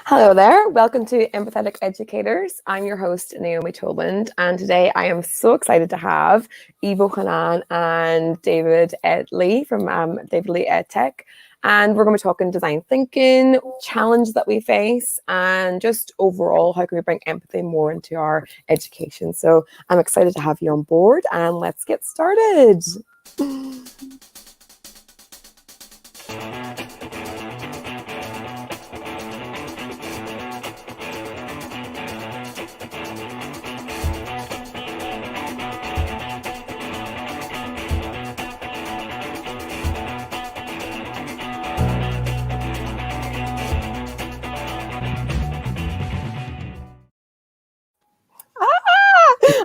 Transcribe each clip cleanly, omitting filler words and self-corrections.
Hello there, welcome to Empathetic Educators. I'm your host, Naomi Toland, and today I am so excited to have Evo Hannan and David Lee from David Lee EdTech. And we're going to be talking design thinking, challenges that we face, and just overall, how can we bring empathy more into our education. So I'm excited to have you on board, and let's get started.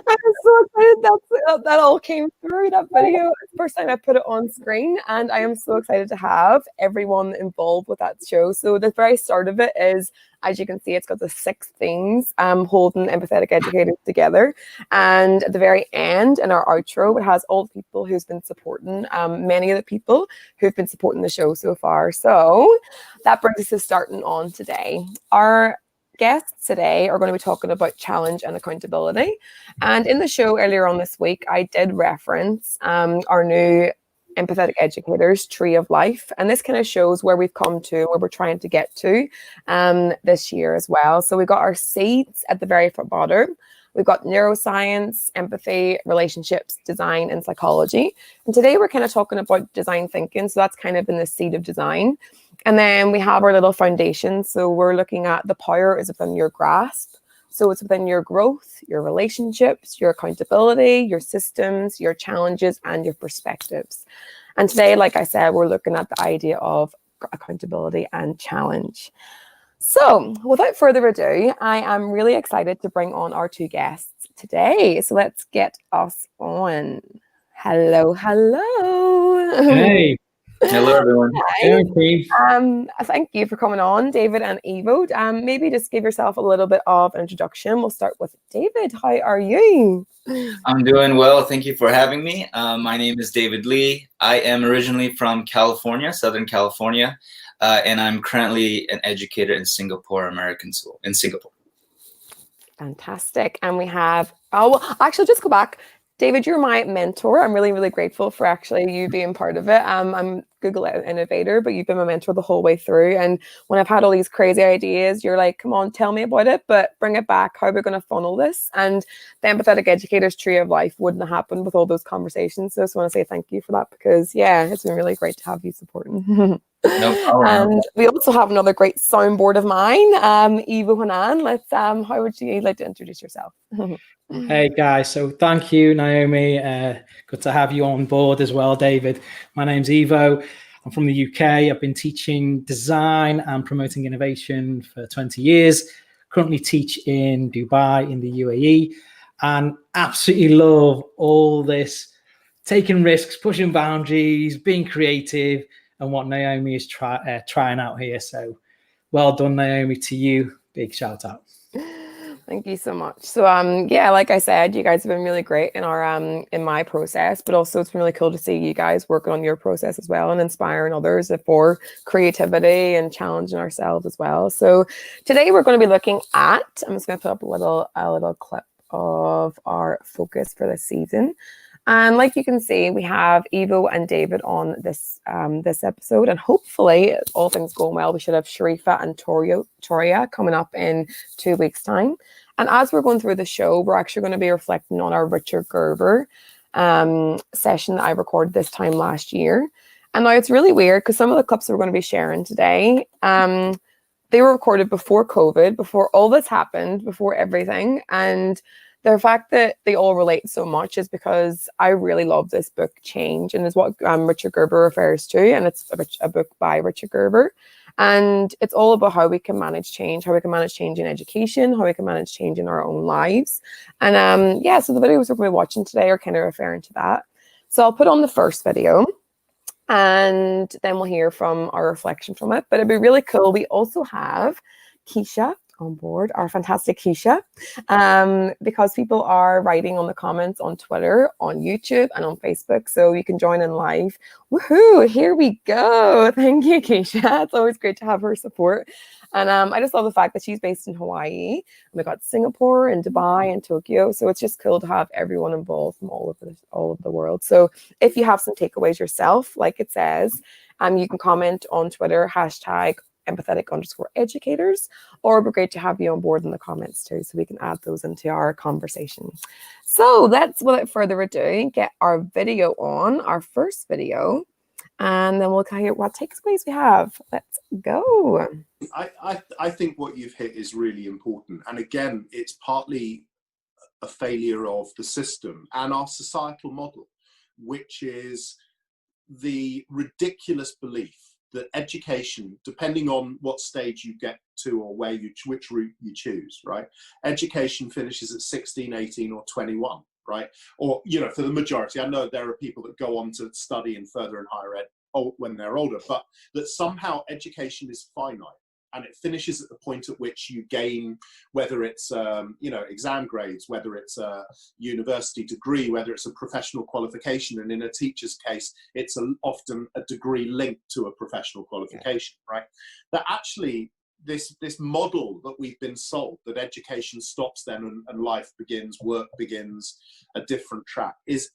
I'm so excited that all came through, that video. It's the first time I put it on screen, and I am so excited to have everyone involved with that show. So the very start of it is, as you can see, it's got the 6 themes holding empathetic educators together. And at the very end, in our outro, it has all the people who's been supporting, many of the people who've been supporting the show so far. So that brings us to starting on today. Our guests today are going to be talking about challenge and accountability. And in the show earlier on this week, I did reference our new Empathetic Educators Tree of Life. And this kind of shows where we've come to, where we're trying to get to this year as well. So we've got our seeds at the very bottom. We've got neuroscience, empathy, relationships, design, and psychology. And today we're kind of talking about design thinking. So that's kind of in the seed of design. And then we have our little foundation. So we're looking at the power is within your grasp. So it's within your growth, your relationships, your accountability, your systems, your challenges, and your perspectives. And today, like I said, we're looking at the idea of accountability and challenge. So without further ado, I am really excited to bring on our 2 guests today. So let's get us on. Hello. Hey. Hello, everyone. Hi. Thank you for coming on, David and Evo. Maybe just give yourself a little bit of an introduction. We'll start with David. How are you? I'm doing well. Thank you for having me. My name is David Lee. I am originally from California, Southern California, and I'm currently an educator in Singapore, American School in Singapore. Fantastic. And we have, actually, just go back. David, you're my mentor. I'm really, really grateful for actually you being part of it. I'm Google Innovator, but you've been my mentor the whole way through. And when I've had all these crazy ideas, you're like, come on, tell me about it, but bring it back. How are we going to funnel this? And the Empathetic Educators Tree of Life wouldn't have happened with all those conversations. So I just want to say thank you for that, because yeah, it's been really great to have you supporting. No problem. And we also have another great soundboard of mine, Evo Hannan. Let's, how would you like to introduce yourself? Hey guys, so thank you, Naomi. Good to have you on board as well, David. My name's Evo. I'm from the UK. I've been teaching design and promoting innovation for 20 years. Currently teach in Dubai in the UAE, and absolutely love all this taking risks, pushing boundaries, being creative, and what Naomi is trying out here. So well done, Naomi, to you. Big shout out. Thank you so much. So yeah, like I said, you guys have been really great in our in my process, but also it's been really cool to see you guys working on your process as well and inspiring others for creativity and challenging ourselves as well. So today we're going to be looking at, I'm just going to put up a little clip of our focus for this season. And like you can see, we have Evo and David on this this episode, and hopefully, all things going well, we should have Sharifa and Toria coming up in 2 weeks' time. And as we're going through the show, we're actually going to be reflecting on our Richard Gerver session that I recorded this time last year. And now it's really weird because some of the clips we're going to be sharing today, they were recorded before COVID, before all this happened, before everything. And the fact that they all relate so much is because I really love this book, Change, and is what Richard Gerver refers to. And it's a book by Richard Gerver. And it's all about how we can manage change, how we can manage change in education, how we can manage change in our own lives. And yeah, so the videos we're going to be watching today are kind of referring to that. So I'll put on the first video, and then we'll hear from our reflection from it. But it'd be really cool. We also have Keisha on board, our fantastic Keisha, because people are writing on the comments on Twitter, on YouTube, and on Facebook, so you can join in live. Woohoo! Here we go. Thank you, Keisha. It's always great to have her support. And I just love the fact that she's based in Hawaii. And we got Singapore and Dubai and Tokyo. So it's just cool to have everyone involved from all of the world. So if you have some takeaways yourself, like it says, you can comment on Twitter, #empathetic_educators, or it'd be great to have you on board in the comments too, so we can add those into our conversation. So let's, without further ado, get our video on, our first video, and then we'll kind of what takeaways we have. Let's go. I think what you've hit is really important. And again, it's partly a failure of the system and our societal model, which is the ridiculous belief that education, depending on what stage you get to or where which route you choose, right? Education finishes at 16, 18 or 21, right? Or, you know, for the majority, I know there are people that go on to study in further and higher ed when they're older, but that somehow education is finite and it finishes at the point at which you gain, whether it's, you know, exam grades, whether it's a university degree, whether it's a professional qualification. And in a teacher's case, it's often a degree linked to a professional qualification, right? That actually, this model that we've been sold, that education stops then and life begins, work begins, a different track, is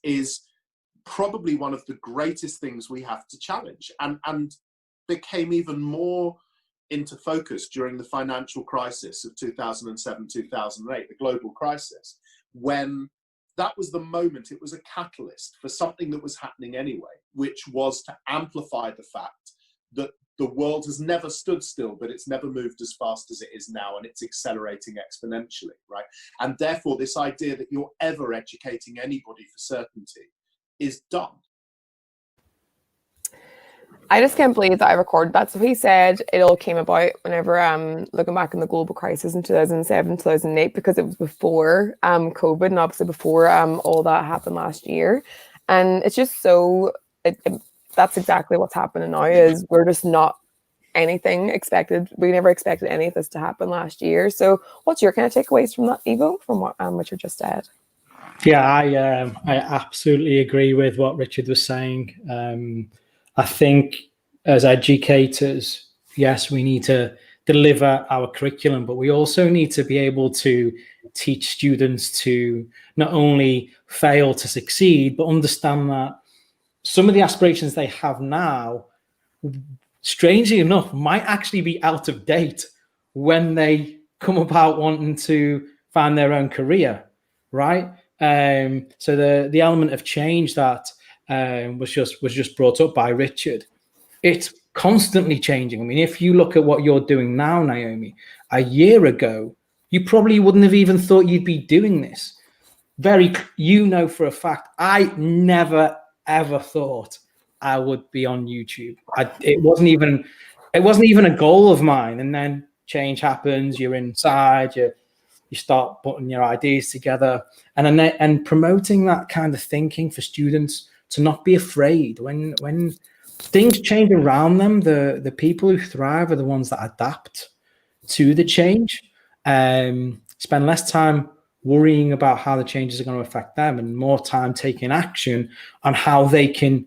probably one of the greatest things we have to challenge, and became even more into focus during the financial crisis of 2007, 2008, the global crisis, when that was the moment, it was a catalyst for something that was happening anyway, which was to amplify the fact that the world has never stood still, but it's never moved as fast as it is now, and it's accelerating exponentially, right? And therefore, this idea that you're ever educating anybody for certainty is dumb. I just can't believe that I recorded that. So he said it all came about whenever looking back in the global crisis in 2007, 2008, because it was before COVID and obviously before all that happened last year. And it's just so, that's exactly what's happening now, is we're just not anything expected. We never expected any of this to happen last year. So what's your kind of takeaways from that, Evo, from what Richard just said? Yeah, I absolutely agree with what Richard was saying. I think as educators, yes, we need to deliver our curriculum, but we also need to be able to teach students to not only fail to succeed, but understand that some of the aspirations they have now, strangely enough, might actually be out of date when they come about wanting to find their own career, right? So the element of change that was just brought up by Richard, it's constantly changing. I mean, if you look at what you're doing now, Naomi, a year ago, you probably wouldn't have even thought you'd be doing this. You know for a fact, I never ever thought I would be on YouTube. It wasn't even a goal of mine. And then change happens. You're inside. You start putting your ideas together, and promoting that kind of thinking for students to not be afraid when things change around them. The people who thrive are the ones that adapt to the change, spend less time worrying about how the changes are going to affect them and more time taking action on how they can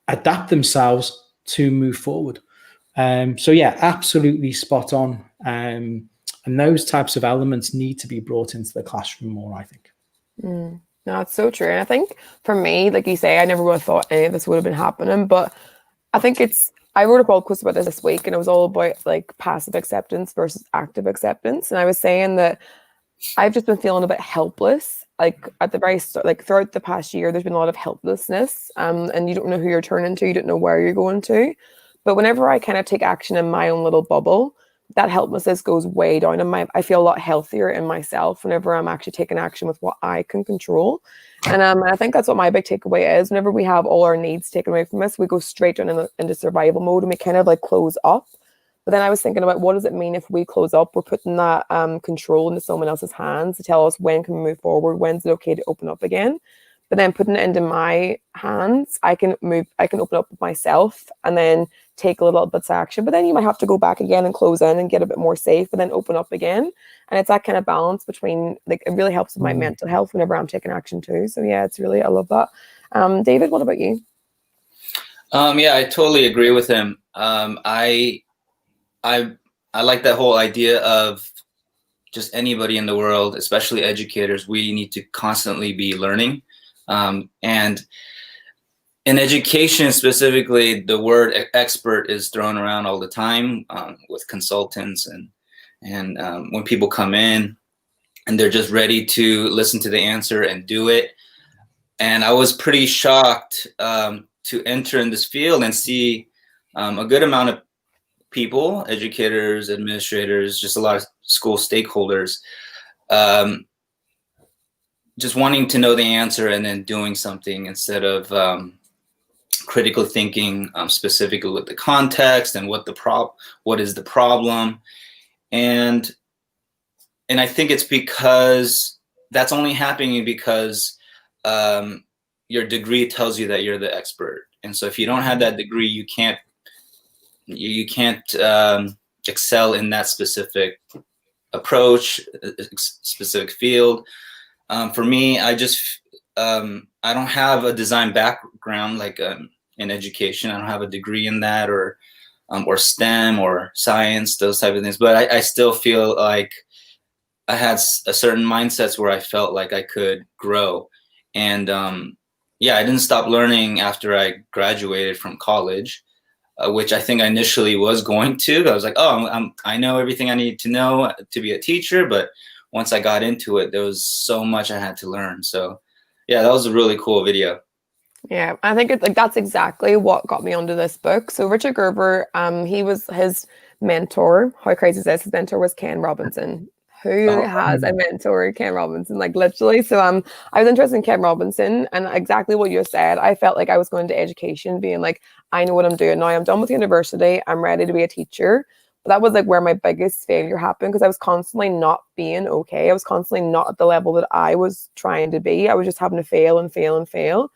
adapt themselves to move forward. So yeah, absolutely spot on. And those types of elements need to be brought into the classroom more, I think. No, it's so true. And I think for me, like you say, I never would have thought any of this would have been happening, but I think I wrote a blog post about this week, and it was all about like passive acceptance versus active acceptance. And I was saying that I've just been feeling a bit helpless, like at the very start, like throughout the past year, there's been a lot of helplessness, and you don't know who you're turning to, you don't know where you're going to. But whenever I kind of take action in my own little bubble, that helplessness goes way down, and I feel a lot healthier in myself whenever I'm actually taking action with what I can control. And I think that's what my big takeaway is. Whenever we have all our needs taken away from us, we go straight down into survival mode, and we kind of like close up. But then I was thinking about, what does it mean if we close up? We're putting that control into someone else's hands to tell us when can we move forward, when's it okay to open up again. But then putting it into my hands, I can open up with myself and then take a little bits of action, but then you might have to go back again and close in and get a bit more safe and then open up again. And it's that kind of balance between, like, it really helps with my mental health whenever I'm taking action too. So yeah, it's really, I love that. David, what about you? Yeah, I totally agree with him. I like that whole idea of just anybody in the world, especially educators, we need to constantly be learning. And in education specifically, the word expert is thrown around all the time with consultants and when people come in and they're just ready to listen to the answer and do it. And I was pretty shocked to enter in this field and see a good amount of people, educators, administrators, just a lot of school stakeholders, just wanting to know the answer and then doing something instead of critically thinking specifically with the context and what is the problem. And I think it's because that's only happening because your degree tells you that you're the expert. And so if you don't have that degree, you can't excel in that specific approach, specific field. For me, I don't have a design background like in education. I don't have a degree in that or STEM or science, those type of things. But I still feel like I had a certain mindsets where I felt like I could grow. And yeah, I didn't stop learning after I graduated from college, which I think I initially was going to. I was like, oh, I know everything I need to know to be a teacher. But once I got into it, there was so much I had to learn. So yeah, that was a really cool video. Yeah, I think that's exactly what got me onto this book. So Richard Gerver, he was his mentor. How crazy is this? His mentor was Ken Robinson. Who has a mentor, Ken Robinson? Like, literally. So I was interested in Ken Robinson, and exactly what you said. I felt like I was going to education, being like, I know what I'm doing now. I'm done with university. I'm ready to be a teacher. But that was like where my biggest failure happened, because I was constantly not being okay. I was constantly not at the level that I was trying to be. I was just having to fail and fail and fail.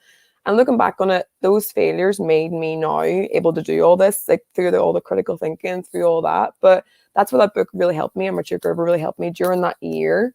And looking back on it, those failures made me now able to do all this, like through all the critical thinking, through all that. But that's what that book really helped me, and Richard Gerver really helped me during that year.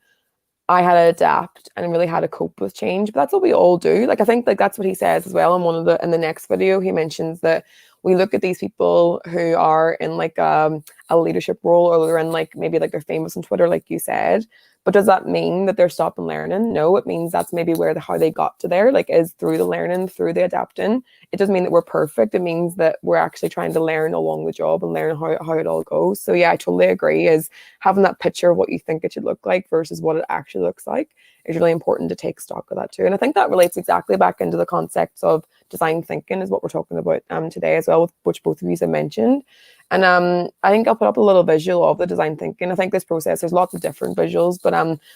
I had to adapt and really had to cope with change. But that's what we all do. Like, I think like that's what he says as well in the next video. He mentions that we look at these people who are in like a leadership role, or they're in like maybe like they're famous on Twitter, like you said. But does that mean that they're stopping learning? No, it means that's maybe how they got to there, like, is through the learning, through the adapting. It doesn't mean that we're perfect. It means that we're actually trying to learn along the job and learn how it all goes. So yeah, I totally agree. Is having that picture of what you think it should look like versus what it actually looks like is really important to take stock of that too. And I think that relates exactly back into the concepts of design thinking, is what we're talking about today as well, which both of you have mentioned. And I think I'll put up a little visual of the design thinking. I think this process, there's lots of different visuals, but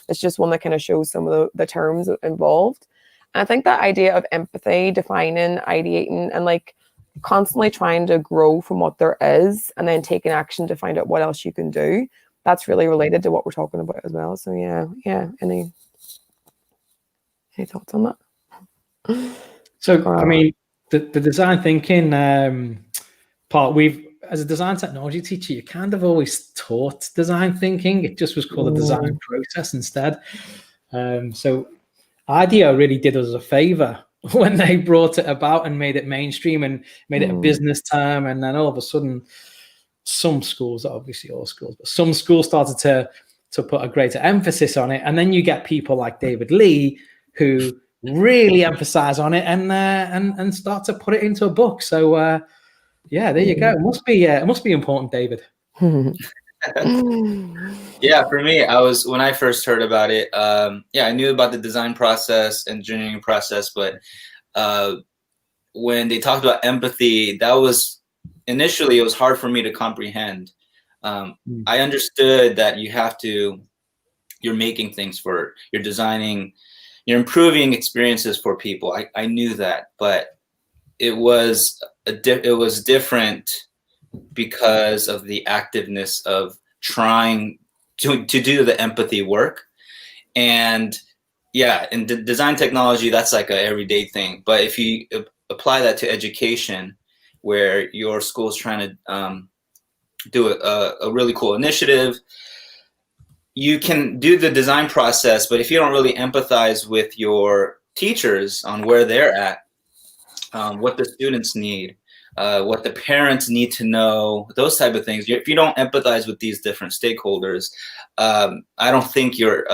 it's just one that kind of shows some of the terms involved. And I think that idea of empathy, defining, ideating, and like constantly trying to grow from what there is and then taking action to find out what else you can do, that's really related to what we're talking about as well. So yeah. Any thoughts on that? So, I mean, the design thinking part, as a design technology teacher, you kind of always taught design thinking. It just was called a design process instead. So IDEO really did us a favor when they brought it about and made it mainstream and made it a business term. And then all of a sudden, some schools, obviously all schools, but some schools started to put a greater emphasis on it. And then you get people like David Lee who really emphasize on it and start to put it into a book. So yeah, there you go. It must be important, David. Yeah, for me, when I first heard about it, I knew about the design process, engineering process, but when they talked about empathy, that was initially, it was hard for me to comprehend. I understood that you're making things you're designing, you're improving experiences for people. I knew that, but it was different because of the activeness of trying to do the empathy work. And yeah, in design technology, that's like an everyday thing. But if you apply that to education, where your school is trying to do a really cool initiative, you can do the design process, but if you don't really empathize with your teachers on where they're at, what the students need, what the parents need to know, those type of things. If you don't empathize with these different stakeholders, I don't think your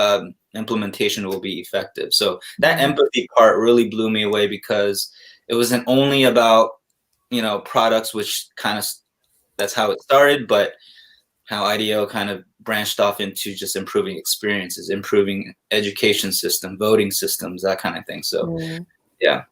implementation will be effective. So that empathy part really blew me away, because it wasn't only about, products, which kind of, that's how it started, but how IDEO kind of branched off into just improving experiences, improving education system, voting systems, that kind of thing. So yeah.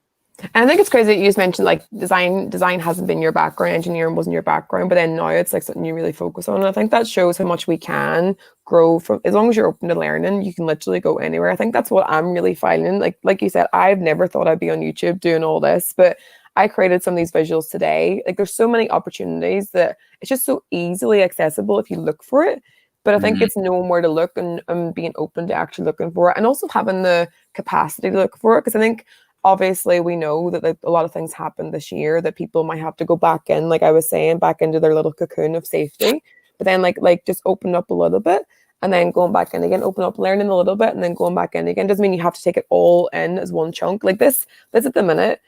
And I think it's crazy that you just mentioned like design hasn't been your background, engineering wasn't your background, but then now it's like something you really focus on. And I think that shows how much we can grow from, as long as you're open to learning, you can literally go anywhere. I think that's what I'm really finding. Like you said, I've never thought I'd be on YouTube doing all this, but I created some of these visuals today. Like there's so many opportunities that it's just so easily accessible if you look for it. But I think it's knowing where to look and being open to actually looking for it, and also having the capacity to look for it. Because I think obviously we know that like, a lot of things happened this year that people might have to go back in, like I was saying, back into their little cocoon of safety. But then like just open up a little bit and then going back in again, open up, learning a little bit and then going back in again. Doesn't mean you have to take it all in as one chunk. Like this at the minute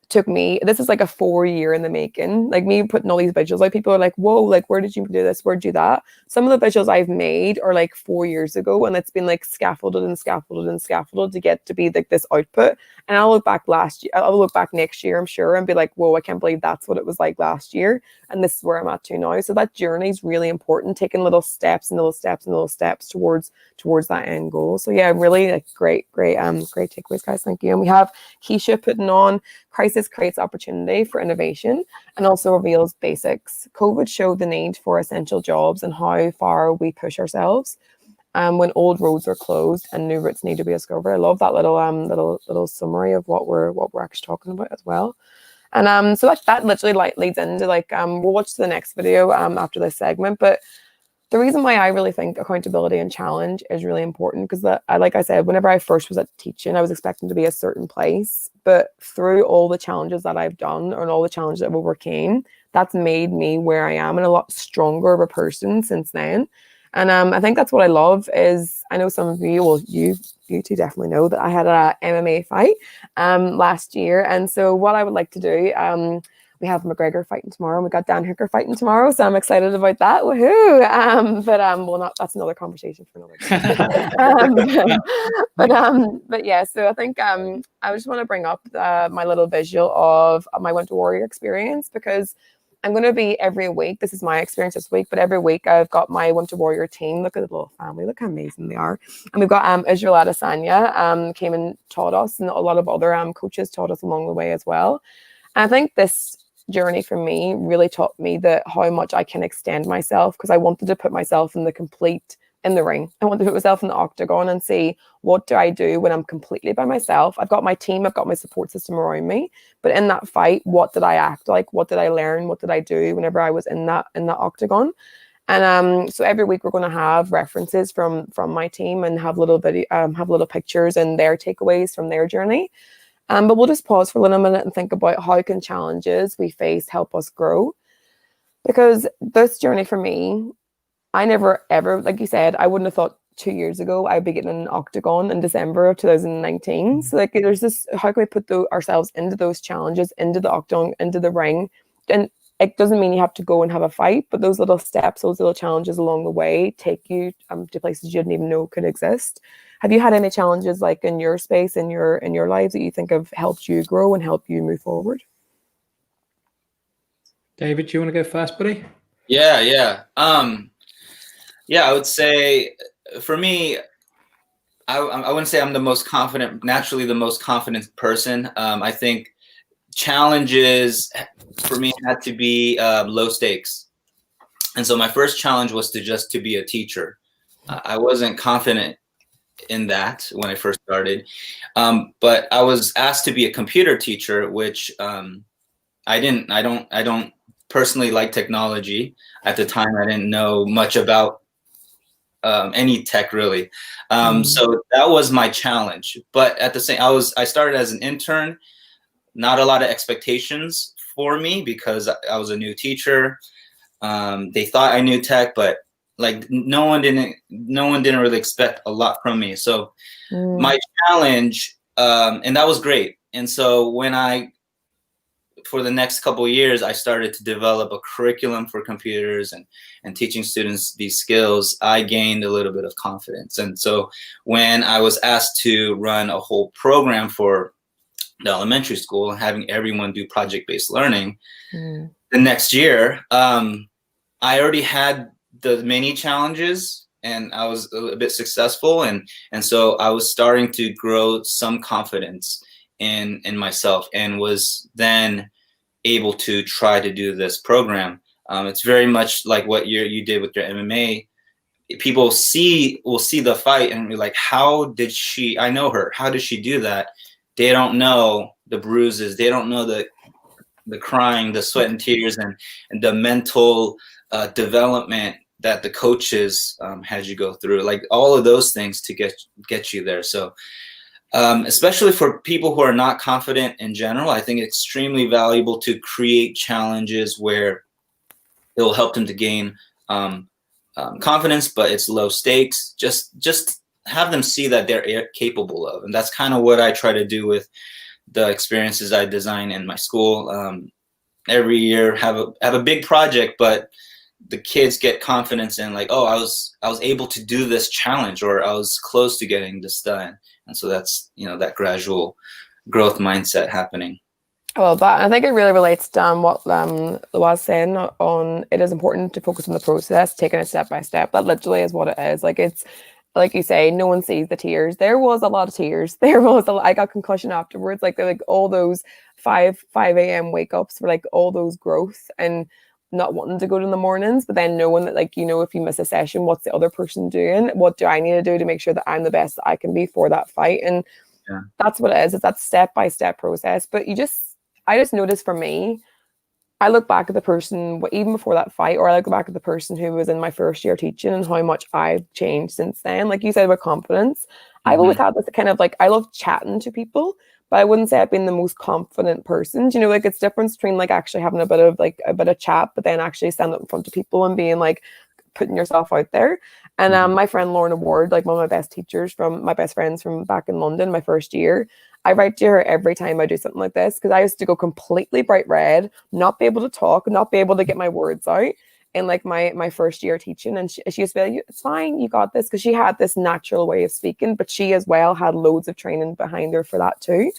took me, this is like a 4 year in the making, like me putting all these visuals, like people are like, whoa, like where did you do this, where'd you do that? Some of the visuals I've made are like 4 years ago, and it's been like scaffolded and scaffolded and scaffolded to get to be like this output. And I'll look back I'll look back next year, I'm sure, and be like, whoa, I can't believe that's what it was like last year, and this is where I'm at to now. So that journey is really important, taking little steps and little steps and little steps towards that end goal. So yeah, really like great takeaways, guys. Thank you. And we have Keisha putting on, crisis creates opportunity for innovation and also reveals basics. COVID showed the need for essential jobs and how far we push ourselves when old roads are closed and new routes need to be discovered. I love that little summary of what we're actually talking about as well. And so that literally like leads into like we'll watch the next video after this segment. But the reason why I really think accountability and challenge is really important, because like I said, whenever I first was at teaching, I was expecting to be a certain place. But through all the challenges that I've done and all the challenges that I've overcame, that's made me where I am and a lot stronger of a person since then. And I think that's what I love is, I know some of you, well, you two definitely know that I had a MMA fight last year. And so what I would like to do, we have McGregor fighting tomorrow, and we got Dan Hooker fighting tomorrow, so I'm excited about that. Woohoo! That's another conversation for another time. But yeah, so I think I just want to bring up my little visual of my Winter Warrior experience, because I'm going to be every week. This is my experience this week, but every week I've got my Winter Warrior team. Look at the little family. Look how amazing they are. And we've got Israel Adesanya came and taught us, and a lot of other coaches taught us along the way as well. And I think this journey for me really taught me that how much I can extend myself, because I wanted to put myself in the ring. I wanted to put myself in the octagon and see, what do I do when I'm completely by myself? I've got my team, I've got my support system around me, but in that fight, what did I act like? What did I learn? What did I do whenever I was in that octagon? And so every week we're going to have references from my team and have little pictures and their takeaways from their journey. But we'll just pause for a little minute and think about how can challenges we face help us grow? Because this journey for me, I never ever, like you said, I wouldn't have thought 2 years ago I'd be getting an octagon in December of 2019. So like there's this, how can we put ourselves into those challenges, into the octagon, into the ring? And it doesn't mean you have to go and have a fight, but those little steps, those little challenges along the way take you to places you didn't even know could exist. Have you had any challenges like in your space, in your lives, that you think have helped you grow and help you move forward? David, do you want to go first, buddy? Yeah. I would say for me, I wouldn't say I'm naturally the most confident person. I think challenges for me had to be low stakes. And so my first challenge was to be a teacher. I wasn't confident in that when I first started. But I was asked to be a computer teacher, which I don't personally like technology. At the time, I didn't know much about any tech really. So that was my challenge. But at the same, I started as an intern, not a lot of expectations for me because I was a new teacher. They thought I knew tech, but like no one didn't really expect a lot from me. So my challenge, and that was great. And so for the next couple of years, I started to develop a curriculum for computers and teaching students these skills. I gained a little bit of confidence. And so when I was asked to run a whole program for the elementary school, having everyone do project-based learning, the next year, I already had the mini challenges and I was a bit successful. And so I was starting to grow some confidence in myself and was then able to try to do this program. It's very much like what you did with your MMA. People will see the fight and be like, how did she, I know her, how did she do that? They don't know the bruises. They don't know the crying, the sweat and tears, and the mental development that the coaches had you go through, like all of those things to get you there. So especially for people who are not confident in general, I think it's extremely valuable to create challenges where it will help them to gain confidence, but it's low stakes. Just have them see that they're capable of. And that's kind of what I try to do with the experiences I design in my school. Every year have a big project, but the kids get confidence in like, oh, I was able to do this challenge, or I was close to getting this done. And so that's, that gradual growth mindset happening. Well, I think it really relates to what Lua was saying on, it is important to focus on the process, taking it step by step. That literally is what it is. Like, it's like you say, no one sees the tears. There was a lot of tears. I got concussion afterwards. Like all those 5 a.m. wake ups for like all those growth and not wanting to go in the mornings, but then knowing that, like, if you miss a session, what's the other person doing? What do I need to do to make sure that I'm the best that I can be for that fight? And that's what it is. It's that step-by-step process. But I just noticed for me, I look back at the person, even before that fight, or I look back at the person who was in my first year teaching and how much I've changed since then. Like you said about confidence, I've always had this kind of like, I love chatting to people, but I wouldn't say I've been the most confident person. Like it's difference between like actually having a bit of chat, but then actually stand up in front of people and being like, putting yourself out there. And my friend Lorna Ward, like one of my best teachers my best friends from back in London, my first year, I write to her every time I do something like this, because I used to go completely bright red, not be able to talk, not be able to get my words out in like my first year teaching. And she used to be like, it's fine, you got this, because she had this natural way of speaking, but she as well had loads of training behind her for that too.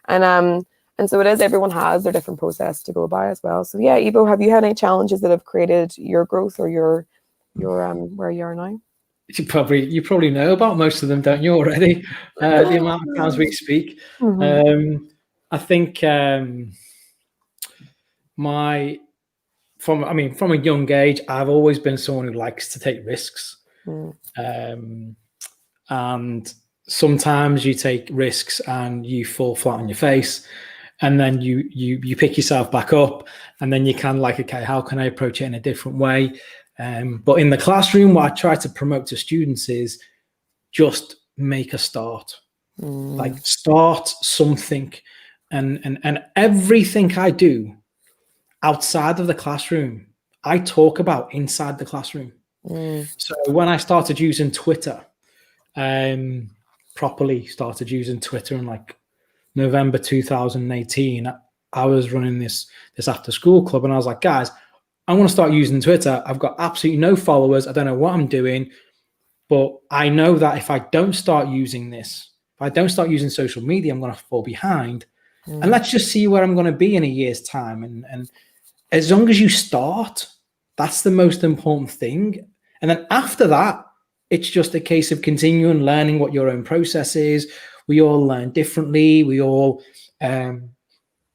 And so it is, everyone has their different process to go by as well. So yeah, Evo, have you had any challenges that have created your growth or your where you are now? You probably know about most of them, don't you already? The amount of times we speak. I think from a young age, I've always been someone who likes to take risks. And sometimes you take risks and you fall flat on your face, and then you pick yourself back up, and then you can like, okay, how can I approach it in a different way? But in the classroom, what I try to promote to students is just make a start. Like start something, and everything I do outside of the classroom, I talk about inside the classroom. So when I started using Twitter, properly started using Twitter in like November 2018, I was running this after school club, and I was like, guys, I want to start using Twitter. I've got absolutely no followers. I don't know what I'm doing, but I know that if I don't start using this, if I don't start using social media, I'm going to fall behind. And let's just see where I'm going to be in a year's time. And as long as you start, that's the most important thing. And then after that, it's just a case of continuing learning what your own process is. We all learn differently. We all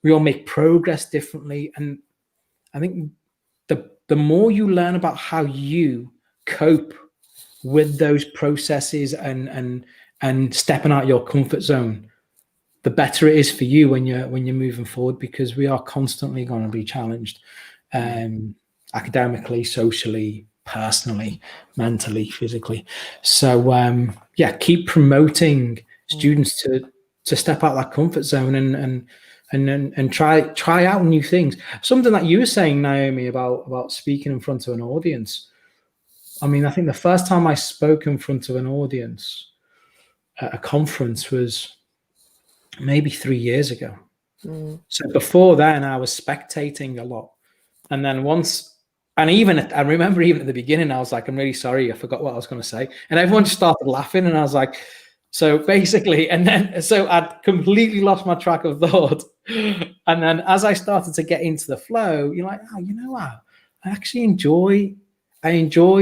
make progress differently. And I think the more you learn about how you cope with those processes and stepping out your comfort zone, the better it is for you when you're moving forward, because we are constantly going to be challenged, academically, socially, personally, mentally, physically. So keep promoting students to step out that comfort zone and try out new things. Something that you were saying, Naomi, about speaking in front of an audience. I mean, I think the first time I spoke in front of an audience at a conference was maybe 3 years ago. So before then, I was spectating a lot. And then I remember even at the beginning, I was like, I'm really sorry, I forgot what I was going to say. And everyone just started laughing. And I was like, so basically, so I'd completely lost my track of thought. And then as I started to get into the flow, you're like, oh, you know what? I actually enjoy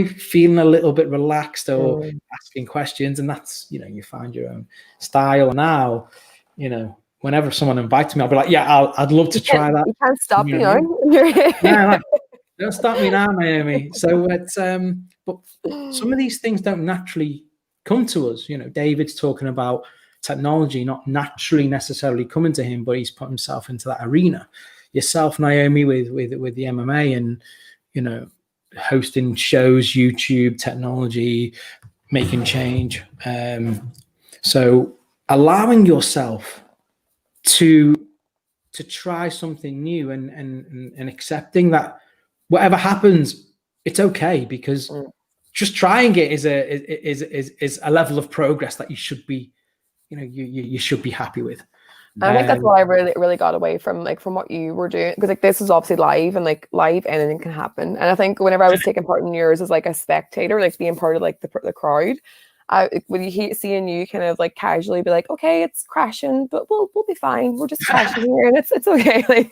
feeling a little bit relaxed or asking questions. And that's, you find your own style. Now, whenever someone invites me, I'll be like, yeah, I'd love to try that. You can't stop, Yeah, don't stop me now, Naomi. So it's but some of these things don't naturally come to us. David's talking about technology not naturally necessarily coming to him, but he's put himself into that arena. Yourself, Naomi, with the MMA and hosting shows, YouTube, technology, making change. So allowing yourself to try something new and accepting that whatever happens, it's okay, because just trying it is a level of progress that you should be, you should be happy with. I think that's what I really got away from what you were doing, because this is obviously live, and live anything can happen. And I think whenever I was taking part in yours as a spectator, being part of the crowd, when you seeing you kind of casually be okay, it's crashing, but we'll be fine. We're just crashing here, and it's okay.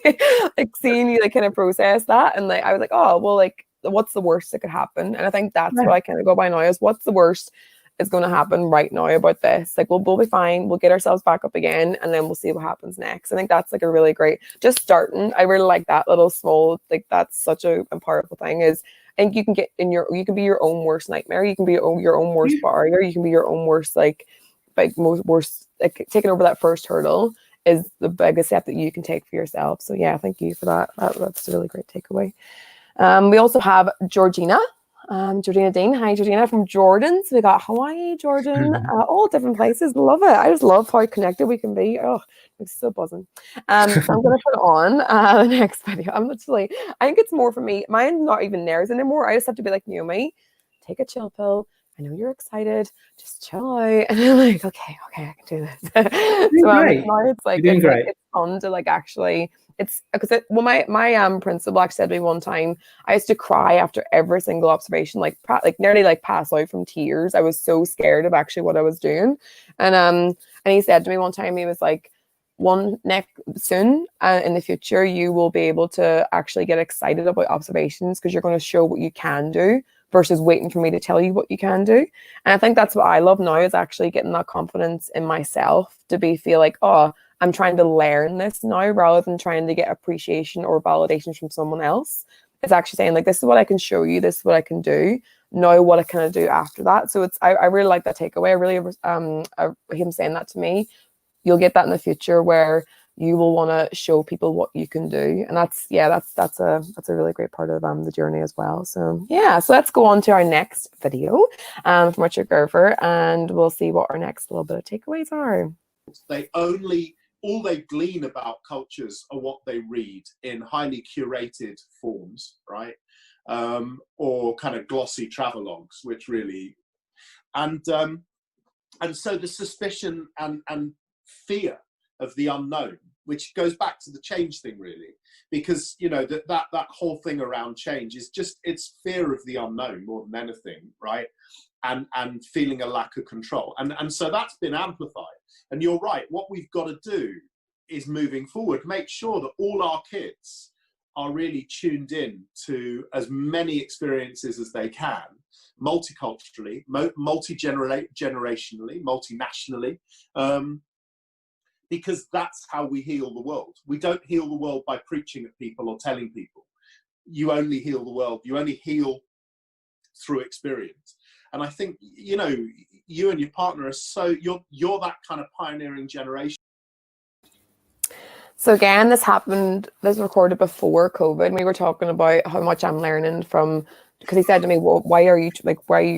Seeing you kind of process that, and I was oh well, what's the worst that could happen? And I think that's what I kind of go by now, is what's the worst is going to happen right now about this. We'll be fine. We'll get ourselves back up again, and then we'll see what happens next. I think that's a really great, just starting. I really like that little small, that's such a powerful thing. Is I think you can get you can be your own worst nightmare. You can be your own worst barrier. You can be your own worst, worst, taking over that first hurdle is the biggest step that you can take for yourself. So yeah, thank you for that. That's a really great takeaway. We also have Georgina. Georgina Dean. Hi, Georgina from Jordan. So we got Hawaii, Jordan, all different places. Love it. I just love how connected we can be. Oh, I'm so buzzing. So I'm going to put on the next video. I think it's more for me. Mine's not even theirs anymore. I just have to be Naomi, take a chill pill. I know you're excited. Just chill out. And I'm okay, I can do this. So now it's fun to actually. It's because my principal actually said to me one time, I used to cry after every single observation, nearly pass out from tears. I was so scared of actually what I was doing. And he said to me one time, he was soon in the future, you will be able to actually get excited about observations, because you're going to show what you can do versus waiting for me to tell you what you can do. And I think that's what I love now, is actually getting that confidence in myself to feel oh, I'm trying to learn this now, rather than trying to get appreciation or validation from someone else. It's actually saying this is what I can show you, this is what I can do. Now what I can do after that. So I really like that takeaway. I really him saying that to me. You'll get that in the future, where you will want to show people what you can do. And that's a really great part of the journey as well. So yeah, so let's go on to our next video from Richard Gerver, and we'll see what our next little bit of takeaways are. All they glean about cultures are what they read in highly curated forms, right? Or kind of glossy travelogues, which really, and so the suspicion and fear of the unknown, which goes back to the change thing, really, because that whole thing around change is it's fear of the unknown more than anything, right? And feeling a lack of control, and so that's been amplified. And you're right, what we've got to do is, moving forward, make sure that all our kids are really tuned in to as many experiences as they can, multiculturally, multi-generationally, multinationally, because that's how we heal the world. We don't heal the world by preaching at people or telling people. You only heal the world. You only heal through experience. And I think, you and your partner are you're that kind of pioneering generation. So again, this recorded before COVID. We were talking about how much I'm learning from, because he said to me, well, why are you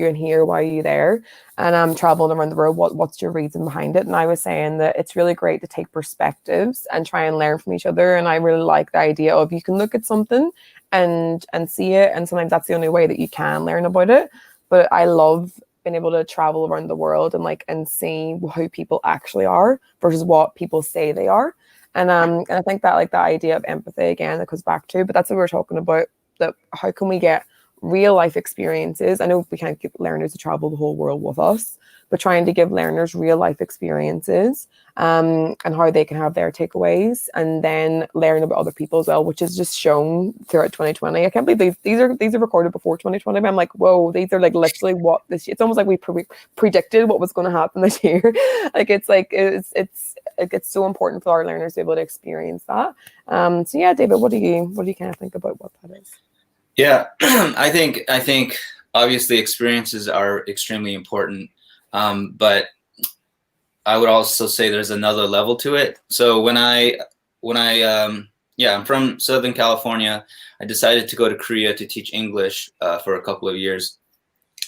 in here? Why are you there? And I'm traveling around the world. What's your reason behind it? And I was saying that it's really great to take perspectives and try and learn from each other. And I really like the idea of you can look at something and see it. And sometimes that's the only way that you can learn about it. But I love being able to travel around the world and see how people actually are versus what people say they are. And I think that like the idea of empathy again, that goes back to, but that's what we're talking about, that how can we get real life experiences? I know we can't get learners to travel the whole world with us, but trying to give learners real life experiences and how they can have their takeaways and then learn about other people as well, which is just shown throughout 2020. I can't believe these are recorded before 2020, but I'm like, whoa, these are like literally what this year. It's almost like we predicted what was going to happen this year. It's so important for our learners to be able to experience that. So yeah, David, what do you kind of think about what that is? Yeah, I think obviously experiences are extremely important, but I would also say there's another level to it. So when I'm from Southern California, I decided to go to Korea to teach English for a couple of years,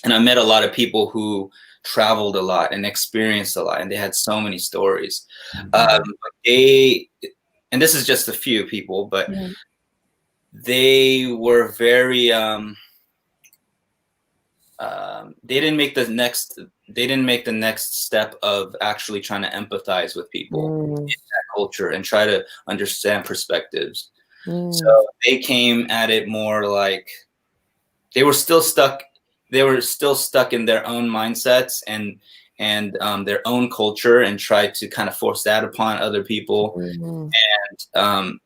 and I met a lot of people who traveled a lot and experienced a lot, and they had so many stories. And this is just a few people, but they were very they didn't make the next step of actually trying to empathize with people in that culture and try to understand perspectives. So they came at it more like they were still stuck in their own mindsets and their own culture, and tried to kind of force that upon other people. And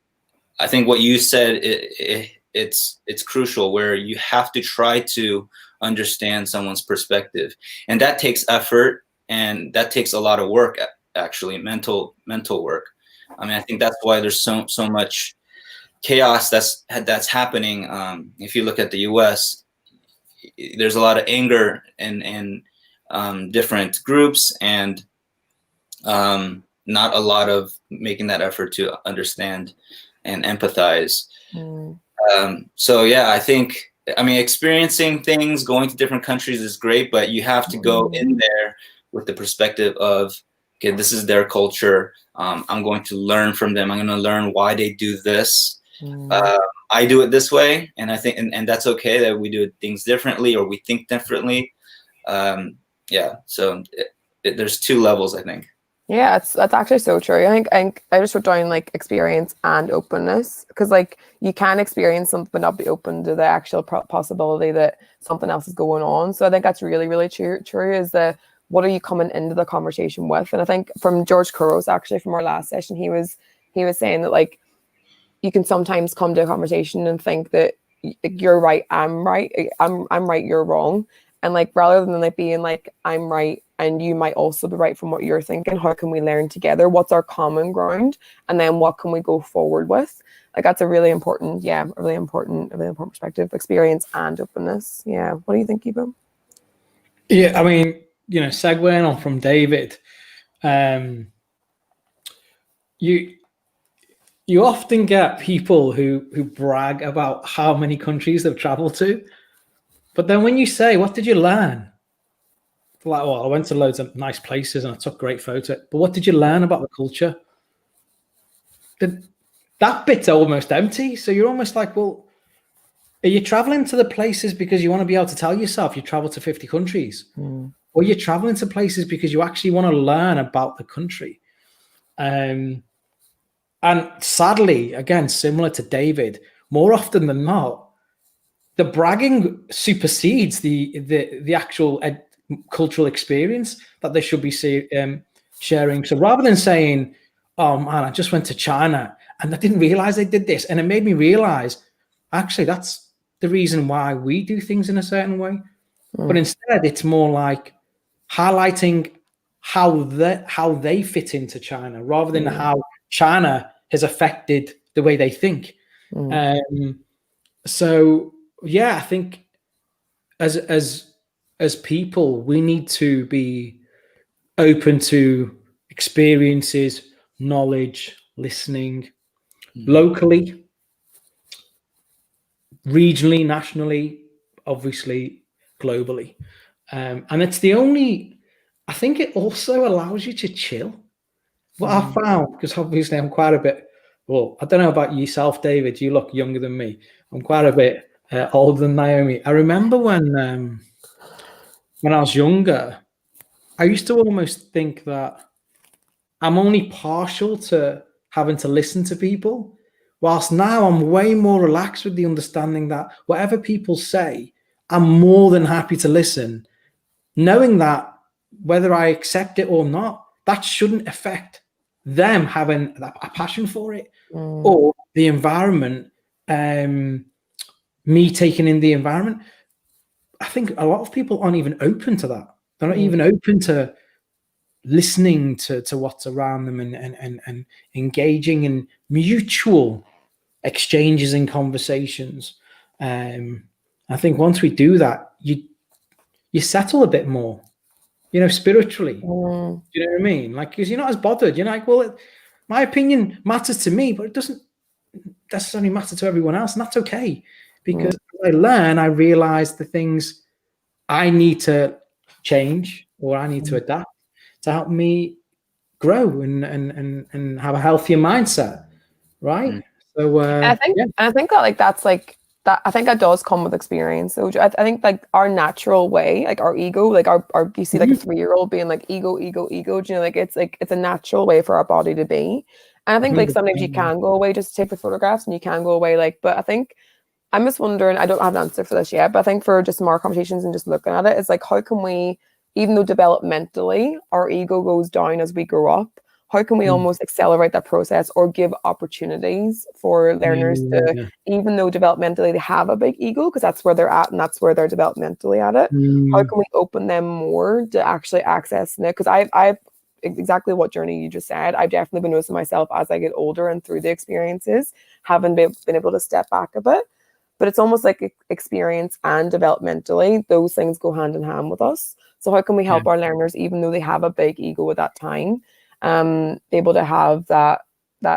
I think what you said, it's crucial, where you have to try to understand someone's perspective, and that takes effort, and that takes a lot of work, actually, mental work. I mean, I think that's why there's so much chaos that's happening. If you look at the U.S., there's a lot of anger in different groups, and not a lot of making that effort to understand and empathize. So yeah, I mean, experiencing things, going to different countries is great, but you have to go in there with the perspective of, okay, this is their culture. I'm going to learn from them. I'm going to learn why they do this. I do it this way, and I think, and that's okay that we do things differently or we think differently. Yeah, so there's two levels, I think. Yeah, that's actually so true. I think I just wrote down like experience and openness, because like you can experience something but not be open to the actual possibility that something else is going on. So I think that's really, really true is that what are you coming into the conversation with? And I think from George Couros, actually from our last session, he was saying that like you can sometimes come to a conversation and think that you're right, I'm right, I'm right, you're wrong. And like rather than like being like I'm right and you might also be right from what you're thinking, how can we learn together? What's our common ground? And then what can we go forward with? Like that's a really important perspective, experience and openness. Yeah. What do you think, Evo? Yeah, I mean, segueing on from David, you often get people who brag about how many countries they've traveled to, but then when you say, what did you learn? Like, well, I went to loads of nice places and I took great photos, but what did you learn about the culture? That bit's almost empty. So you're almost like, well, are you traveling to the places because you want to be able to tell yourself you traveled to 50 countries? Or you're traveling to places because you actually want to learn about the country? And sadly, again, similar to David, more often than not, the bragging supersedes the actual cultural experience that they should be sharing. So rather than saying, oh man, I just went to China and I didn't realize they did this, and it made me realize actually that's the reason why we do things in a certain way. But instead it's more like highlighting how they fit into China rather than how China has affected the way they think. So yeah, I think as people, we need to be open to experiences, knowledge, listening, locally, regionally, nationally, obviously globally. And it's the only, I think it also allows you to chill. What I found, because obviously I'm quite a bit, well, I don't know about yourself, David, you look younger than me. I'm quite a bit older than Naomi. I remember when I was younger, I used to almost think that I'm only partial to having to listen to people, whilst now I'm way more relaxed with the understanding that whatever people say, I'm more than happy to listen, knowing that whether I accept it or not, that shouldn't affect them having a passion for it or the environment, me taking in the environment. I think a lot of people aren't even open to that. They're not even open to listening to what's around them and engaging in mutual exchanges and conversations. I think once we do that, you settle a bit more, spiritually. Do you know what I mean? Like, because you're not as bothered. You're like, well, my opinion matters to me, but it doesn't necessarily matter to everyone else, and that's okay. Because as I learn, I realize the things I need to change or I need to adapt to help me grow and have a healthier mindset, right? So I think that like that's like that. I think that does come with experience. So I think like our natural way, like our ego, like our you see like a 3-year-old being like ego, like it's a natural way for our body to be. And I think like sometimes you can go away just to take the photographs, and you can go away like. But I think I'm just wondering. I don't have an answer for this yet, but I think for just some more conversations and just looking at it, it's like how can we, even though developmentally our ego goes down as we grow up, how can we almost accelerate that process or give opportunities for learners to, even though developmentally they have a big ego, because that's where they're at and that's where they're developmentally at it, how can we open them more to actually access it? Because I've exactly what journey you just said, I've definitely been noticing myself as I get older and through the experiences, haven't been able to step back a bit. But it's almost like experience and developmentally, those things go hand in hand with us. So how can we help our learners, even though they have a big ego at that time, be able to have that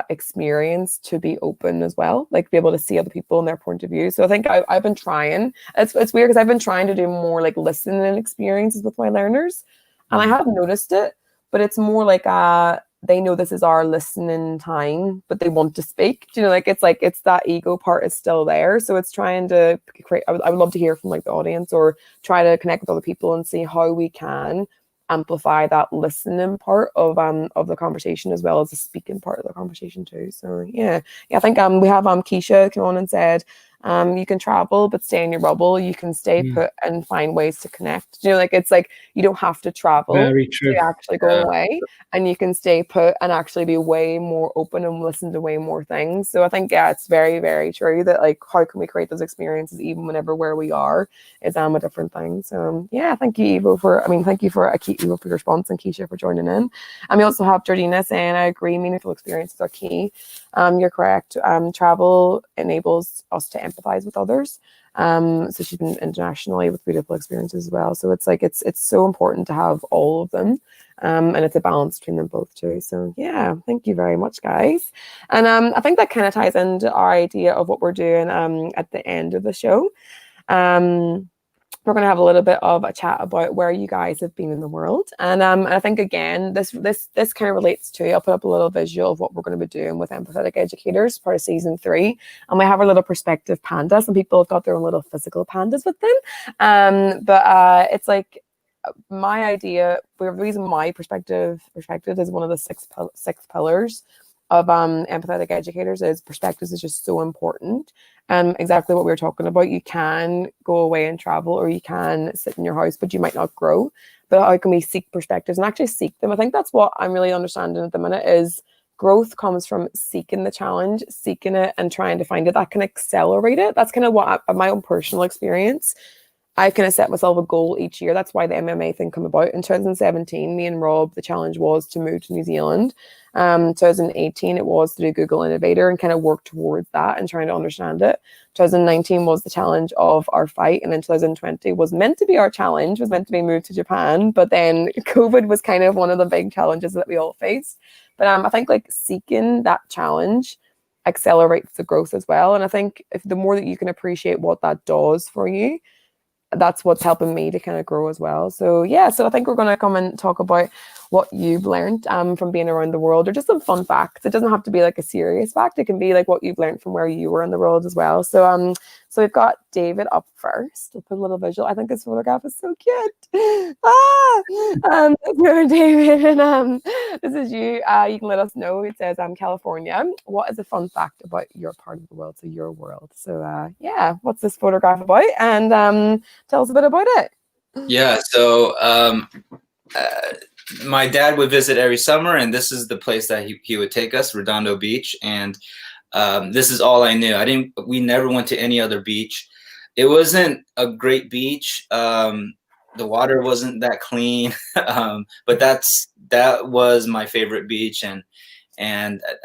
experience to be open as well, like be able to see other people and their point of view. So I think I've been trying. It's weird because I've been trying to do more like listening experiences with my learners, and I have noticed it, but it's more like they know this is our listening time, but they want to speak. It's that ego part is still there. So it's trying to create. I would love to hear from like the audience or try to connect with other people and see how we can amplify that listening part of the conversation as well as the speaking part of the conversation too. So yeah, I think we have Keisha come on and said you can travel but stay in your bubble. You can stay put and find ways to connect. It's like you don't have to travel to actually go away, and you can stay put and actually be way more open and listen to way more things. So I think it's very, very true that like how can we create those experiences even whenever where we are is a different thing. So yeah, thank you Evo for Evo for your response and Keisha for joining in. And we also have Georgina saying, I agree, meaningful experiences are key. You're correct. Travel enables us to empathize with others. So she's been internationally with beautiful experiences as well. So it's like it's so important to have all of them. And it's a balance between them both too. So yeah, thank you very much, guys. And I think that kind of ties into our idea of what we're doing at the end of the show. We're going to have a little bit of a chat about where you guys have been in the world. And I think, again, this kind of relates to, I'll put up a little visual of what we're going to be doing with Empathetic Educators, part of season 3. And we have our little perspective panda. Some people have got their own little physical pandas with them. But it's like my idea, the reason my perspective is one of the six pillars of Empathetic Educators is perspectives is just so important. Exactly what we were talking about. You can go away and travel, or you can sit in your house, but you might not grow. But how can we seek perspectives and actually seek them? I think that's what I'm really understanding at the minute is growth comes from seeking the challenge, seeking it and trying to find it. That can accelerate it. That's kind of what my own personal experience. I kind of set myself a goal each year. That's why the MMA thing came about. In 2017, me and Rob, the challenge was to move to New Zealand. 2018, it was to do Google Innovator and kind of work towards that and trying to understand it. 2019 was the challenge of our fight. And then 2020 was meant to be our challenge, was meant to be moved to Japan. But then COVID was kind of one of the big challenges that we all faced. But I think like seeking that challenge, accelerates the growth as well. And I think if the more that you can appreciate what that does for you, that's what's helping me to kind of grow as well. So yeah, so I think we're going to come and talk about what you've learned from being around the world, or just some fun facts. It doesn't have to be like a serious fact. It can be like what you've learned from where you were in the world as well. So so we've got David up first. We'll put a little visual. I think this photograph is so cute. So David, and this is you. You can let us know. It says California. What is a fun fact about your part of the world, so your world? So yeah, what's this photograph about? And tell us a bit about it. Yeah, so my dad would visit every summer, and this is the place that he would take us, Redondo Beach. And this is all I knew. We never went to any other beach. It wasn't a great beach. The water wasn't that clean, but that was my favorite beach, and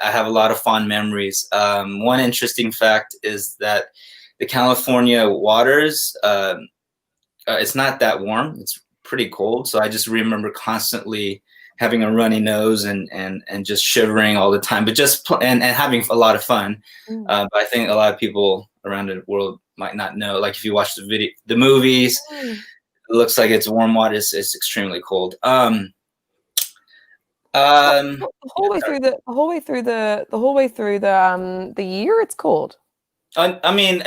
I have a lot of fond memories. One interesting fact is that the California waters, it's not that warm. It's pretty cold. So I just remember constantly having a runny nose and just shivering all the time, but and having a lot of fun. But I think a lot of people around the world might not know. Like if you watch the movies, it looks like it's warm water. It's extremely cold. The whole way through the year, it's cold. I mean,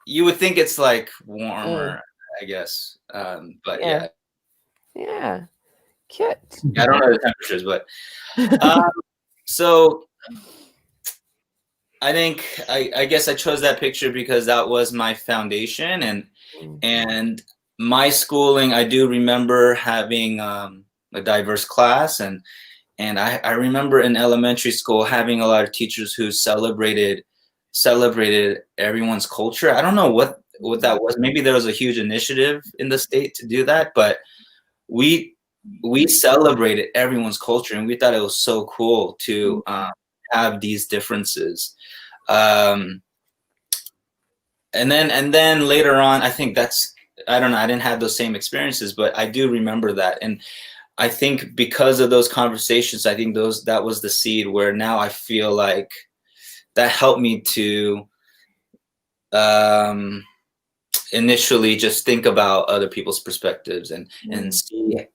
you would think it's like warmer, I guess. But yeah, cute. I don't know the temperatures, but so I think I guess I chose that picture because that was my foundation, and my schooling. I do remember having a diverse class, and I remember in elementary school having a lot of teachers who celebrated everyone's culture. I don't know what that was. Maybe there was a huge initiative in the state to do that, but we celebrated everyone's culture, and we thought it was so cool to have these differences. And then later on, I think I don't know, I didn't have those same experiences, but I do remember that. And I think because of those conversations, I think that was the seed where now I feel like that helped me to initially just think about other people's perspectives and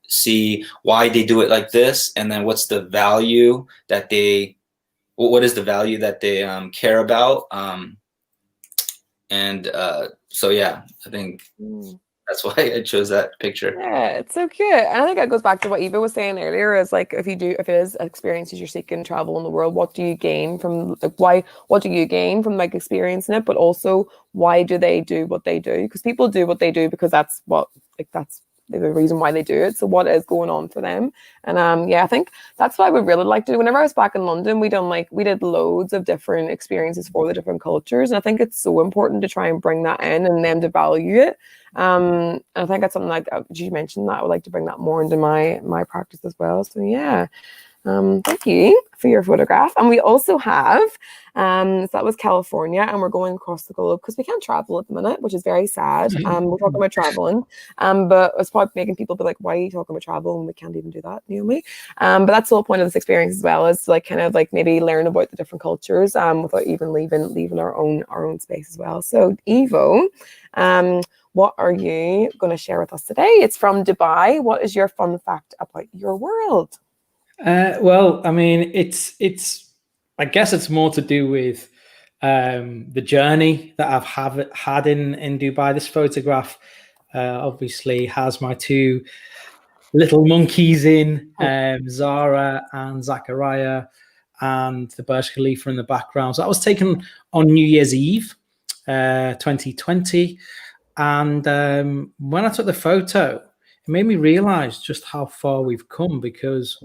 see why they do it like this, and then what is the value that they care about, so yeah, I think that's why I chose that picture. Yeah, it's so cute. And I think that goes back to what Eva was saying earlier, is like if it is experiences you're seeking, travel in the world, what do you gain from what do you gain from like experiencing it, but also why do they do what they do? Because people do what they do because that's the reason why they do it. So what is going on for them? And yeah, I think that's what I would really like to do. Whenever I was back in London, we did loads of different experiences for the different cultures, and I think it's so important to try and bring that in and them to value it. And I think that's something like you mentioned that I would like to bring that more into my practice as well. So yeah, thank you for your photograph. And we also have so that was California, and we're going across the globe because we can't travel at the minute, which is very sad. We're talking about traveling, but it's probably making people be like, why are you talking about travel when we can't even do that, Naomi? But that's the whole point of this experience as well, is to like kind of like maybe learn about the different cultures without even leaving our own space as well. So Evo, what are you going to share with us today? It's from Dubai. What is your fun fact about your world? Well, I mean, it's I guess it's more to do with the journey that I've had in Dubai. This photograph obviously has my two little monkeys in, Zara and Zachariah, and the Burj Khalifa in the background. So that was taken on New Year's Eve, 2020. And when I took the photo, it made me realize just how far we've come, because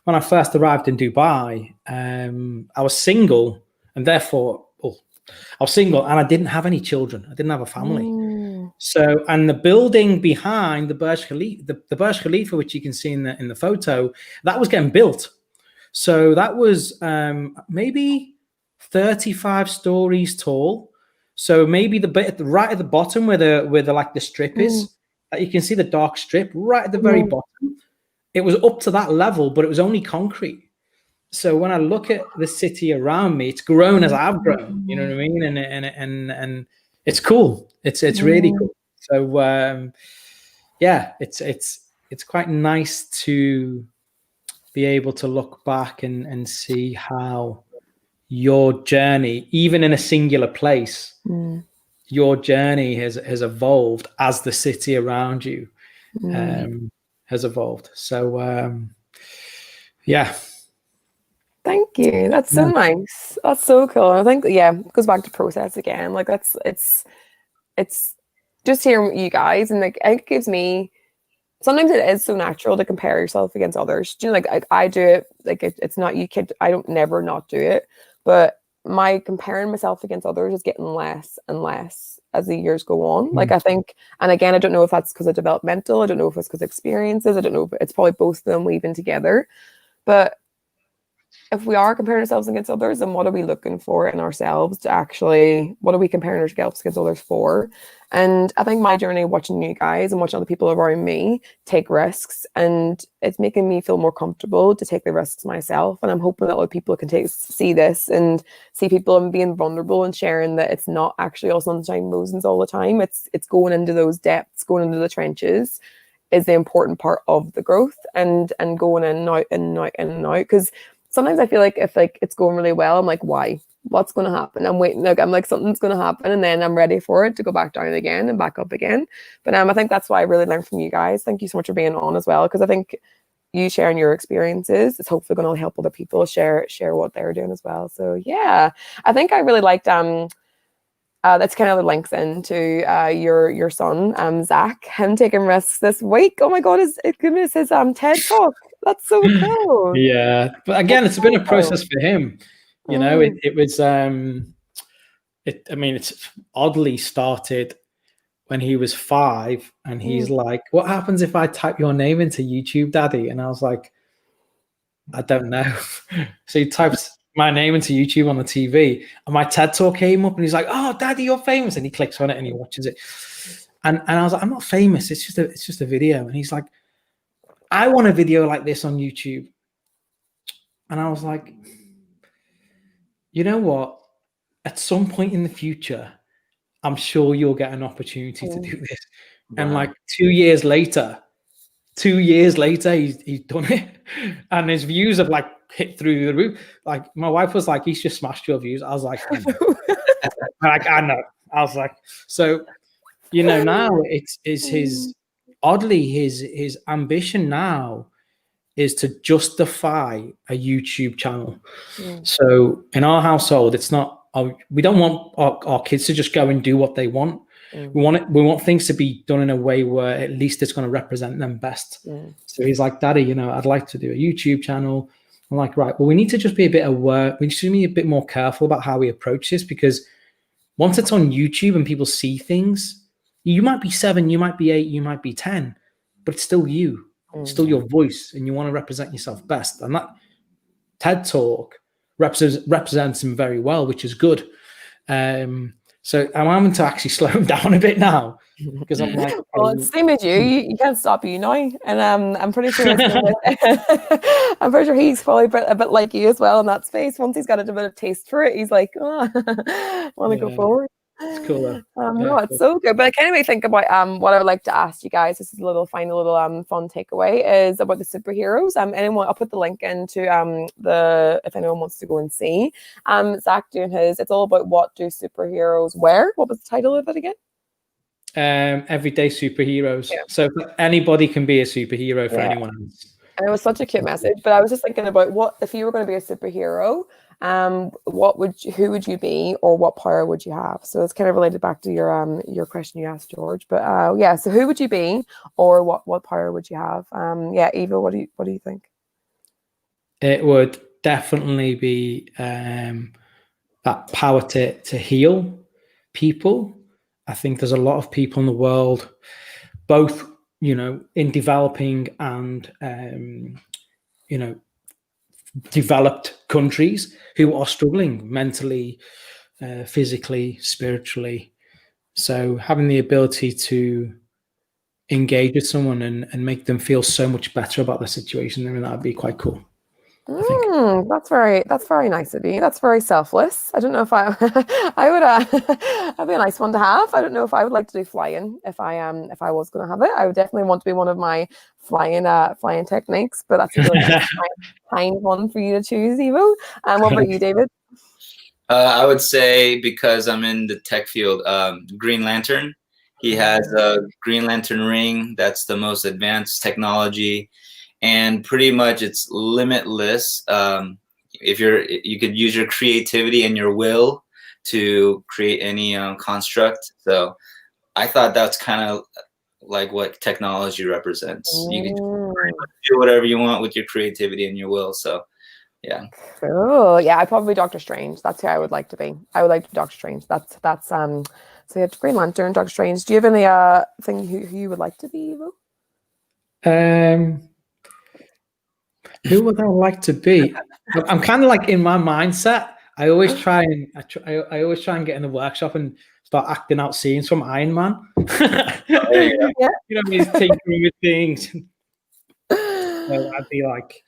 when I first arrived in Dubai, I was single, and therefore, I was single and I didn't have any children. I didn't have a family. So, and the building behind the Burj Khalifa, the Burj Khalifa, which you can see in the photo, that was getting built. So that was maybe 35 stories tall. So maybe the bit right at the bottom where the strip is, you can see the dark strip right at the very bottom. It was up to that level, but it was only concrete. So when I look at the city around me, it's grown as I've grown. You know what I mean? And it's cool. It's really cool. So yeah, it's quite nice to be able to look back and see how your journey, even in a singular place, your journey has evolved as the city around you has evolved. So yeah. Thank you. That's so nice. That's so cool. I think, yeah, it goes back to process again. Like it's just hearing you guys, and like it gives me, sometimes it is so natural to compare yourself against others. Do you know, like I do it, like it's not, you can't, I don't never not do it, but my comparing myself against others is getting less and less as the years go on. Like I think, and again, I don't know if that's because of developmental, I don't know if it's because of experiences, I don't know if it's probably both of them weaving together, but if we are comparing ourselves against others, then what are we looking for in ourselves to actually, what are we comparing ourselves against others for? And I think my journey watching you guys and watching other people around me take risks, and it's making me feel more comfortable to take the risks myself. And I'm hoping that other people can see this and see people and being vulnerable and sharing that it's not actually all sunshine and roses all the time. It's going into those depths, going into the trenches is the important part of the growth, and going in and out and out and out. Because sometimes I feel like if like it's going really well, I'm like, why? What's going to happen? I'm waiting. Like I'm like, something's going to happen, and then I'm ready for it to go back down again and back up again. But I think that's why I really learned from you guys. Thank you so much for being on as well, because I think you sharing your experiences is hopefully going to help other people share what they're doing as well. So yeah, I think I really liked that's kind of links into your son Zach, him taking risks this week. Oh my god, his TED talk. That's so cool. Yeah, but again, it's been a process for him. You know, it was I mean, it's oddly started when he was 5, and he's like, what happens if I type your name into YouTube, Daddy? And I was like, I don't know. So he types my name into YouTube on the TV, and my TED talk came up, and he's like, oh, Daddy, you're famous. And he clicks on it and he watches it. And I was like, I'm not famous. It's just a video. And he's like, I want a video like this on YouTube. And I was like, you know what? At some point in the future, I'm sure you'll get an opportunity to do this. Wow. And like 2 years later, he's done it. And his views have like hit through the roof. Like my wife was like, he's just smashed your views. I was like, I know. I know. I was like, so, you know, now it's his ambition now is to justify a YouTube channel. So in our household, it's not, we don't want our kids to just go and do what they want. We want things to be done in a way where at least it's going to represent them best. So he's like, Daddy, you know, I'd like to do a YouTube channel. I'm like, right, well, we need to just be a bit aware. We should be a bit more careful about how we approach this, because once it's on YouTube and people see things, you might be 7, you might be 8, you might be 10, but it's still you. It's still your voice, and you want to represent yourself best. And that TED talk represents him very well, which is good. So I'm having to actually slow him down a bit now, because I'm like, well, it's same as you. You can't stop you now, and I'm pretty sure I'm pretty sure he's probably a bit like you as well in that space. Once he's got a bit of taste for it, he's like, oh, want to go forward. It's cool. No, it's so good. But I kind of think about what I would like to ask you guys. This is a little fun takeaway is about the superheroes. Anyone, I'll put the link into if anyone wants to go and see. Zach doing his. It's all about what do superheroes wear. What was the title of it again? Everyday superheroes. Yeah. So anybody can be a superhero for anyone else. And it was such a cute message. But I was just thinking about what if you were going to be a superhero. Who would you be, or what power would you have? So it's kind of related back to your question you asked, George. But yeah, so who would you be, or what power would you have? Yeah, Eva, what do you think? It would definitely be that power to heal people. I think there's a lot of people in the world, both, you know, in developing and you know, developed countries, who are struggling mentally, physically, spiritually. So having the ability to engage with someone and make them feel so much better about the situation, I mean, that'd be quite cool. That's very nice of you. That's very selfless. I don't know if I I would that'd be a nice one to have. I don't know if I would like to do flying if I was going to have it. I would definitely want to be one of my flying techniques, but that's a really nice kind one for you to choose, Evo. What about you, David? I would say, because I'm in the tech field, Green Lantern. He has a Green Lantern ring. That's the most advanced technology, and pretty much it's limitless. If you could use your creativity and your will to create any construct. So I thought that's kind of like what technology represents. You can do whatever you want with your creativity and your will. So yeah. Cool. Yeah, I'd probably be Doctor Strange. That's who I would like to be. I would like to be Doctor Strange. That's so you have Green Lantern, Doctor Strange. Do you have any thing who you would like to be, Evo? Who would I like to be? I'm kind of like, in my mindset, I always try and get in the workshop and start acting out scenes from Iron Man. Yeah. You know, he's tinkering with things. So I'd be like,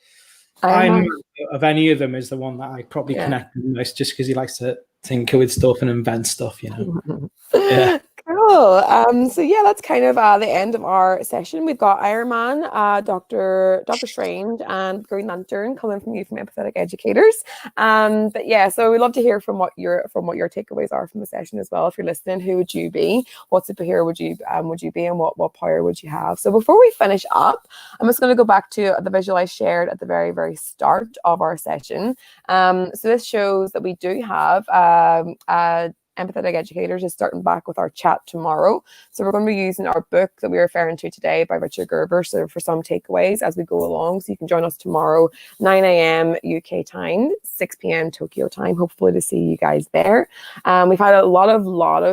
Iron Man of any of them is the one that I probably connect with most, just because he likes to tinker with stuff and invent stuff, you know. Yeah. Cool. So yeah, that's kind of the end of our session. We've got Iron Man, Doctor Strange, and Green Lantern coming from you, from Empathetic Educators. But yeah, so we'd love to hear from what your takeaways are from the session as well. If you're listening, who would you be? What superhero would you be, and what power would you have? So before we finish up, I'm just going to go back to the visual I shared at the very, very start of our session. So this shows that we do have Empathetic Educators is starting back with our chat tomorrow. So we're going to be using our book that we're referring to today by Richard Gerver. So for some takeaways as we go along. So you can join us tomorrow, 9 a.m. UK time, 6 p.m. Tokyo time. Hopefully to see you guys there. We've had a lot of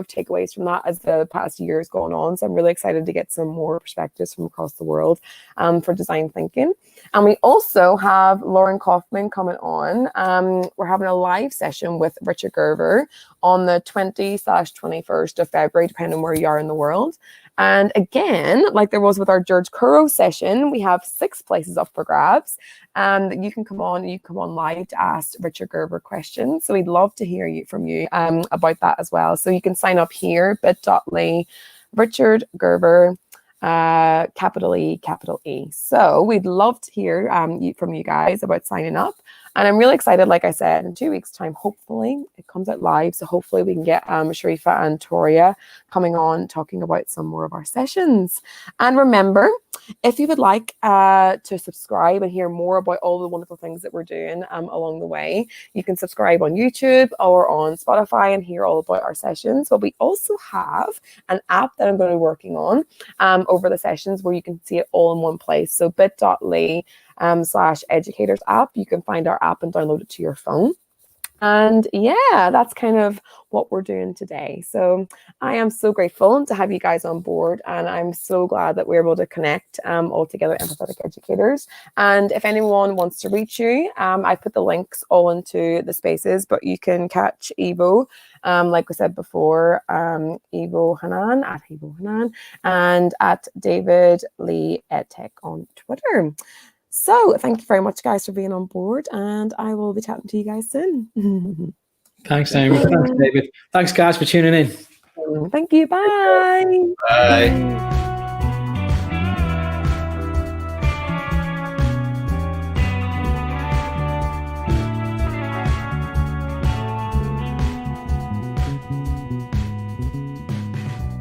takeaways from that as the past year is going on. So I'm really excited to get some more perspectives from across the world for design thinking. And we also have Lauren Kaufman coming on. We're having a live session with Richard Gerver on the 20/21st of February, depending on where you are in the world. And again, like there was with our George Curro session, we have 6 places up for grabs. And you can come on live to ask Richard Gerver questions. So we'd love to hear from you about that as well. So you can sign up here, bit.ly, Richard Gerver, capital E, capital E. So we'd love to hear from you guys about signing up. And I'm really excited, like I said, in 2 weeks' time, hopefully it comes out live. So hopefully we can get Sharifa and Toria coming on talking about some more of our sessions. And remember, if you would like to subscribe and hear more about all the wonderful things that we're doing along the way, you can subscribe on YouTube or on Spotify and hear all about our sessions. But we also have an app that I'm going to be working on over the sessions where you can see it all in one place. So bit.ly /educators app. You can find our app and download it to your phone. And yeah, that's kind of what we're doing today. So I am so grateful to have you guys on board, and I'm so glad that we're able to connect all together, Empathetic Educators. And if anyone wants to reach you, I put the links all into the spaces, but you can catch Evo, like we said before, Evo Hannan at Evo Hannan and at David Lee EdTech on Twitter. So thank you very much, guys, for being on board, and I will be chatting to you guys soon. Thanks, Amy. Thanks, David. Thanks, guys, for tuning in. Thank you. Bye. Bye.